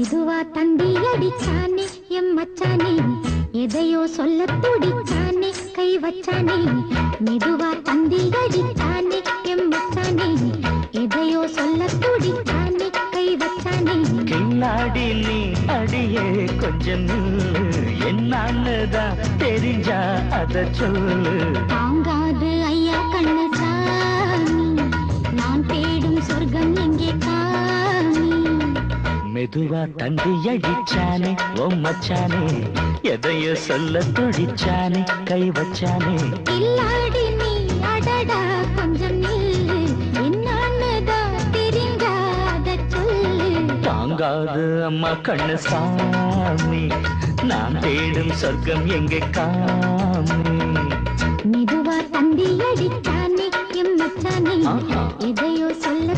மெதுவா தந்தி அடிச்சானே எம் மச்சானே எதையோ சொல்ல துடிச்சானே கை வச்சானே மெதுவா தந்தி அடிச்சானே எம் மச்சானே எதையோ சொல்ல துடிச்சானே கை வச்சானே கில்லாடி நீ அடியே கொஞ்சம் என்னதான் தெரிஞ்சா அத சொல்லு தாங்காது ஐயா கண்ணு சாமி நான் தேடும் சொர்க்கம் எங்கே காமி மெதுவா தந்தி அடிச்சானே ஓ மச்சானே எதையோ சொல்ல துடிச்சானே கை வச்சானே கில்லாடி நீ அடடா கொஞ்சம் நில்லு என்னன்னுதான் தெரிஞ்சாத சொல்லு தாங்காது அம்மா கண்ணு சாமி நான் தேடும் சொர்க்கம் எங்கே காமி மெதுவா தந்தி அடிச்சானே எம் மச்சானே எதையோ சொல்ல